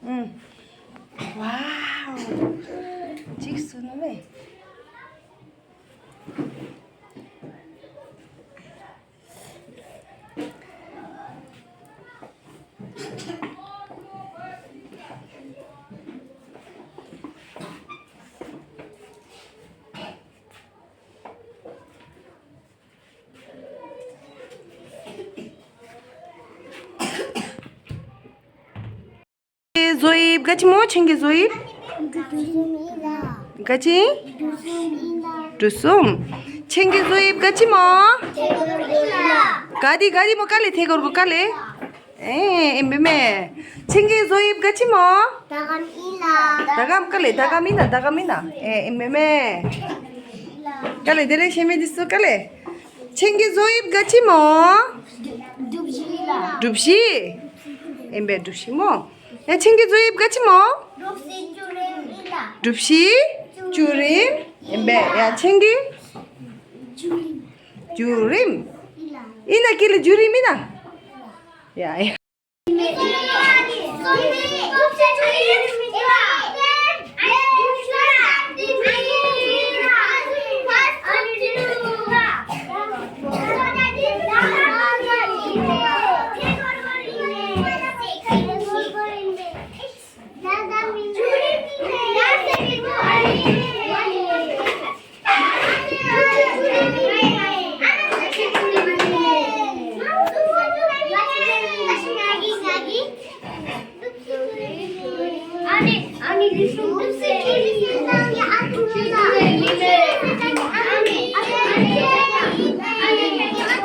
응. 와우. 직선음에. Zoib, gachi mo chengi Zoib? Gachi? Dusum. Chengi Zoib gachi mo? Gadi mo kale thegor go kale. Embeme. Chengi Zoib gachi mo? Dagam dagamina. Embeme. Kale dele sheme disu kale. Chengi Zoib gachi mo? Dubshi. Embe dubshi mo. 야, 챙기 조입 같이 뭐? 룹시 주림 엠베 야 챙기 주림 이나 길을 주림이나 야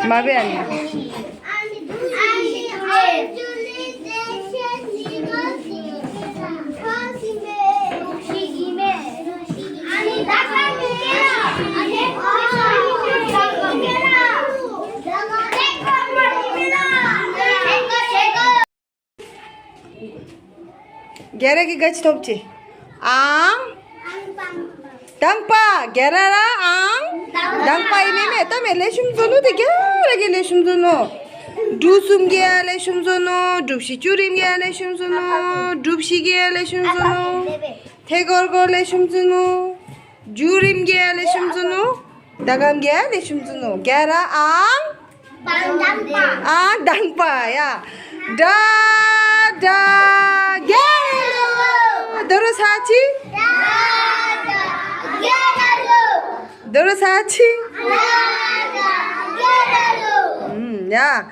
마베 아니야. 게라기 같이 덥지? 앙? 당파 게라라 앙? 당파 이메메 또 멜레슘 조노 데 게라기 레슘 조노 두숨 게 레슘 조노 둡시 쭈림 게 레슘 조노 둡시 게 레슘 조노 태걸거 레슘 조노 주림 게 레슘 조노 다감 게 레슘 조노 게라 앙? 앙 당파 야 다 게라 도로 사치? 도로 사치? 야